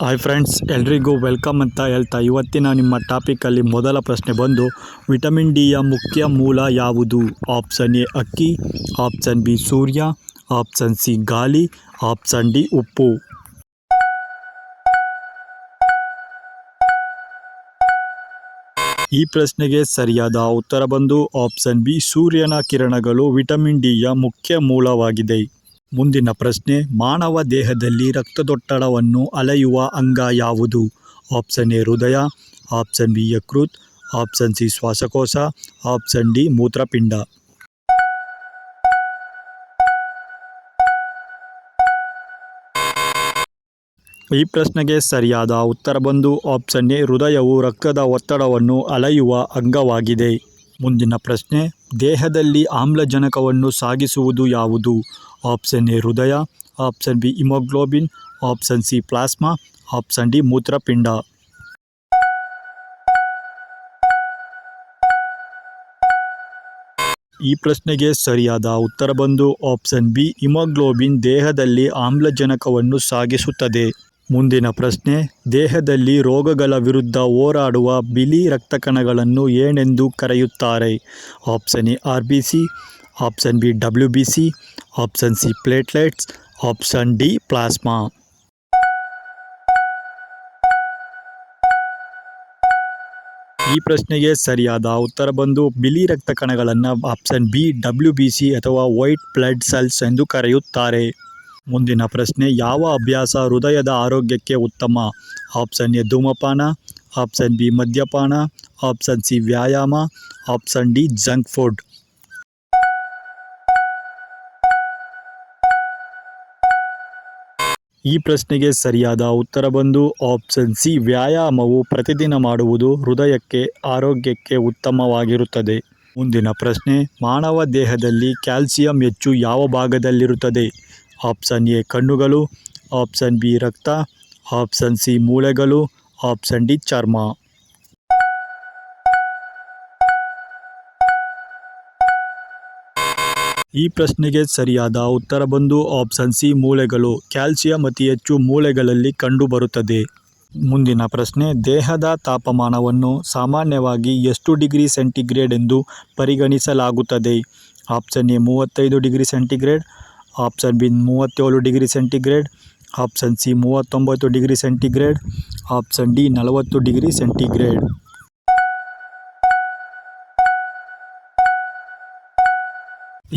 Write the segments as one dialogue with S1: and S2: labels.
S1: Hi friends, ಎಲ್ರಿಗೂ welcome ಅಂತ ಹೇಳ್ತಾ ಇವತ್ತಿನ ನಿಮ್ಮ ಟಾಪಿಕಲ್ಲಿ ಮೊದಲ ಪ್ರಶ್ನೆ ಬಂದು ವಿಟಮಿನ್ ಡಿಯ ಮುಖ್ಯ ಮೂಲ ಯಾವುದು? ಆಪ್ಷನ್ ಎ ಅಕ್ಕಿ, ಆಪ್ಷನ್ ಬಿ ಸೂರ್ಯ, ಆಪ್ಷನ್ ಸಿ ಗಾಳಿ, ಆಪ್ಷನ್ ಡಿ ಉಪ್ಪು. ಈ ಪ್ರಶ್ನೆಗೆ ಸರಿಯಾದ ಉತ್ತರ ಬಂದು ಆಪ್ಷನ್ ಬಿ ಸೂರ್ಯನ ಕಿರಣಗಳು ವಿಟಮಿನ್ ಡಿಯ ಮುಖ್ಯ ಮೂಲವಾಗಿದೆ. ಮುಂದಿನ ಪ್ರಶ್ನೆ, ಮಾನವ ದೇಹದಲ್ಲಿ ರಕ್ತದೊತ್ತಡವನ್ನು ಅಳೆಯುವ ಅಂಗ ಯಾವುದು? ಆಪ್ಷನ್ ಎ ಹೃದಯ, ಆಪ್ಷನ್ ಬಿ ಯಕೃತ್, ಆಪ್ಷನ್ ಸಿ ಶ್ವಾಸಕೋಶ, ಆಪ್ಷನ್ ಡಿ ಮೂತ್ರಪಿಂಡ. ಈ ಪ್ರಶ್ನೆಗೆ ಸರಿಯಾದ ಉತ್ತರ ಬಂದು ಆಪ್ಷನ್ ಎ ಹೃದಯವು ರಕ್ತದ ಒತ್ತಡವನ್ನು ಅಳೆಯುವ ಅಂಗವಾಗಿದೆ. ಮುಂದಿನ ಪ್ರಶ್ನೆ, ದೇಹದಲ್ಲಿ ಆಮ್ಲಜನಕವನ್ನು ಸಾಗಿಸುವುದು ಯಾವುದು? ಆಪ್ಷನ್ ಎ ಹೃದಯ, option B haemoglobin, option C plasma, option D ಮೂತ್ರಪಿಂಡ. ಈ ಪ್ರಶ್ನೆಗೆ ಸರಿಯಾದ ಉತ್ತರ ಬಂದು ಆಪ್ಷನ್ ಬಿ ಹಿಮೋಗ್ಲೋಬಿನ್ ದೇಹದಲ್ಲಿ ಆಮ್ಲಜನಕವನ್ನು ಸಾಗಿಸುತ್ತದೆ. ಮುಂದಿನ ಪ್ರಶ್ನೆ, ದೇಹದಲ್ಲಿ ರೋಗಗಳ ವಿರುದ್ಧ ಹೋರಾಡುವ ಬಿಳಿ ರಕ್ತಕಣಗಳನ್ನು ಏನೆಂದು ಕರೆಯುತ್ತಾರೆ? Option A RBC, option B WBC, option C platelets, option D plasma. ಈ ಪ್ರಶ್ನೆಗೆ ಸರಿಯಾದ ಉತ್ತರ ಬಂದು ಬಿಳಿ ರಕ್ತ ಕಣಗಳನ್ನು ಆಪ್ಷನ್ ಬಿ WBC ಅಥವಾ ವೈಟ್ ಬ್ಲಡ್ ಸೆಲ್ಸ್ ಎಂದು ಕರೆಯುತ್ತಾರೆ. ಮುಂದಿನ ಪ್ರಶ್ನೆ, ಯಾವ ಅಭ್ಯಾಸ ಹೃದಯದ ಆರೋಗ್ಯಕ್ಕೆ ಉತ್ತಮ? ಆಪ್ಷನ್ ಎ ಧೂಮಪಾನ, ಆಪ್ಷನ್ ಬಿ ಮದ್ಯಪಾನ, ಆಪ್ಷನ್ ಸಿ ವ್ಯಾಯಾಮ, ಆಪ್ಷನ್ ಡಿ ಜಂಕ್ ಫುಡ್. ಈ ಪ್ರಶ್ನೆಗೆ ಸರಿಯಾದ ಉತ್ತರ ಬಂದು ಆಪ್ಷನ್ ಸಿ ವ್ಯಾಯಾಮವು ಪ್ರತಿದಿನ ಮಾಡುವುದು ಹೃದಯಕ್ಕೆ ಆರೋಗ್ಯಕ್ಕೆ ಉತ್ತಮವಾಗಿರುತ್ತದೆ. ಮುಂದಿನ ಪ್ರಶ್ನೆ, ಮಾನವ ದೇಹದಲ್ಲಿ ಕ್ಯಾಲ್ಸಿಯಂ ಹೆಚ್ಚು ಯಾವ ಭಾಗದಲ್ಲಿರುತ್ತದೆ? ಆಪ್ಷನ್ ಎ ಕಣ್ಣುಗಳು, ಆಪ್ಷನ್ ಬಿ ರಕ್ತ, ಆಪ್ಷನ್ ಸಿ ಮೂಳೆಗಳು, ಆಪ್ಷನ್ ಡಿ ಚರ್ಮ. ಈ ಪ್ರಶ್ನೆಗೆ ಸರಿಯಾದ ಉತ್ತರ ಬಂದು ಆಪ್ಷನ್ ಸಿ ಮೂಳೆಗಳು. ಕ್ಯಾಲ್ಸಿಯಂ ಅತಿ ಹೆಚ್ಚು ಮೂಳೆಗಳಲ್ಲಿ ಕಂಡುಬರುತ್ತದೆ. ಮುಂದಿನ ಪ್ರಶ್ನೆ, ದೇಹದ ತಾಪಮಾನವನ್ನು ಸಾಮಾನ್ಯವಾಗಿ ಎಷ್ಟು ಡಿಗ್ರಿ ಸೆಂಟಿಗ್ರೇಡ್ ಎಂದು ಪರಿಗಣಿಸಲಾಗುತ್ತದೆ? Option A 35 degree centigrade, option B 37 degree centigrade, option C 39 degree centigrade, option D 40 degree centigrade.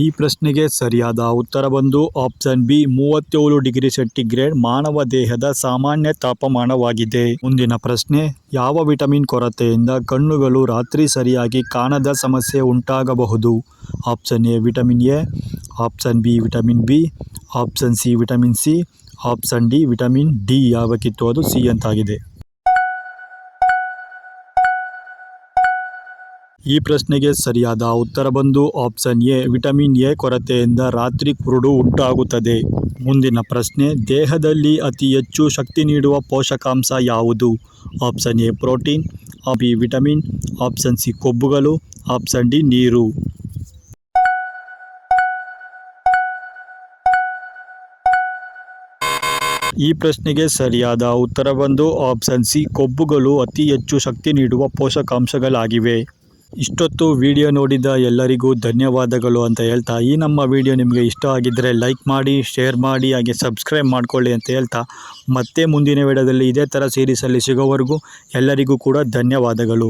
S1: ಈ ಪ್ರಶ್ನೆಗೆ ಸರಿಯಾದ ಉತ್ತರ ಬಂದು ಆಪ್ಷನ್ ಬಿ 37 ಡಿಗ್ರಿ ಸೆಂಟಿಗ್ರೇಡ್ ಮಾನವ ದೇಹದ ಸಾಮಾನ್ಯ ತಾಪಮಾನವಾಗಿದೆ. ಮುಂದಿನ ಪ್ರಶ್ನೆ, ಯಾವ ವಿಟಮಿನ್ ಕೊರತೆಯಿಂದ ಕಣ್ಣುಗಳು ರಾತ್ರಿ ಸರಿಯಾಗಿ ಕಾಣದ ಸಮಸ್ಯೆ ಉಂಟಾಗಬಹುದು? Option A vitamin A, option B vitamin B, option C vitamin C, option D vitamin D. ಯಾವಕ್ಕಿತ್ತು ಅದು ಸಿ ಅಂತಾಗಿದೆ. ಈ ಪ್ರಶ್ನೆಗೆ ಸರಿಯಾದ ಉತ್ತರ ಬಂದು ಆಪ್ಷನ್ ಎ ವಿಟಮಿನ್ ಎ ಕೊರತೆಯಿಂದ ರಾತ್ರಿ ಕುರುಡು ಉಂಟಾಗುತ್ತದೆ. ಮುಂದಿನ ಪ್ರಶ್ನೆ, ದೇಹದಲ್ಲಿ ಅತಿ ಹೆಚ್ಚು ಶಕ್ತಿ ನೀಡುವ ಪೋಷಕಾಂಶ ಯಾವುದು? Option A protein, option B vitamin, option C ಕೊಬ್ಬುಗಳು, ಆಪ್ಷನ್ ಡಿ ನೀರು. ಈ ಪ್ರಶ್ನೆಗೆ ಸರಿಯಾದ ಉತ್ತರ ಬಂದು ಆಪ್ಷನ್ ಸಿ ಕೊಬ್ಬುಗಳು ಅತಿ ಹೆಚ್ಚು ಶಕ್ತಿ ನೀಡುವ ಪೋಷಕಾಂಶಗಳಾಗಿವೆ. ಇಷ್ಟೊತ್ತು ವಿಡಿಯೋ ನೋಡಿದ ಎಲ್ಲರಿಗೂ ಧನ್ಯವಾದಗಳು ಅಂತ ಹೇಳ್ತಾ, ಈ ನಮ್ಮ ವಿಡಿಯೋ ನಿಮಗೆ ಇಷ್ಟ ಆಗಿದ್ದರೆ ಲೈಕ್ ಮಾಡಿ, ಶೇರ್ ಮಾಡಿ, ಹಾಗೆ ಸಬ್ಸ್ಕ್ರೈಬ್ ಮಾಡ್ಕೊಳ್ಳಿ ಅಂತ ಹೇಳ್ತಾ, ಮತ್ತೆ ಮುಂದಿನ ವಿಡಿಯೋದಲ್ಲಿ ಇದೇ ಥರ ಸೀರೀಸಲ್ಲಿ ಸಿಗೋವರೆಗೂ ಎಲ್ಲರಿಗೂ ಕೂಡ ಧನ್ಯವಾದಗಳು.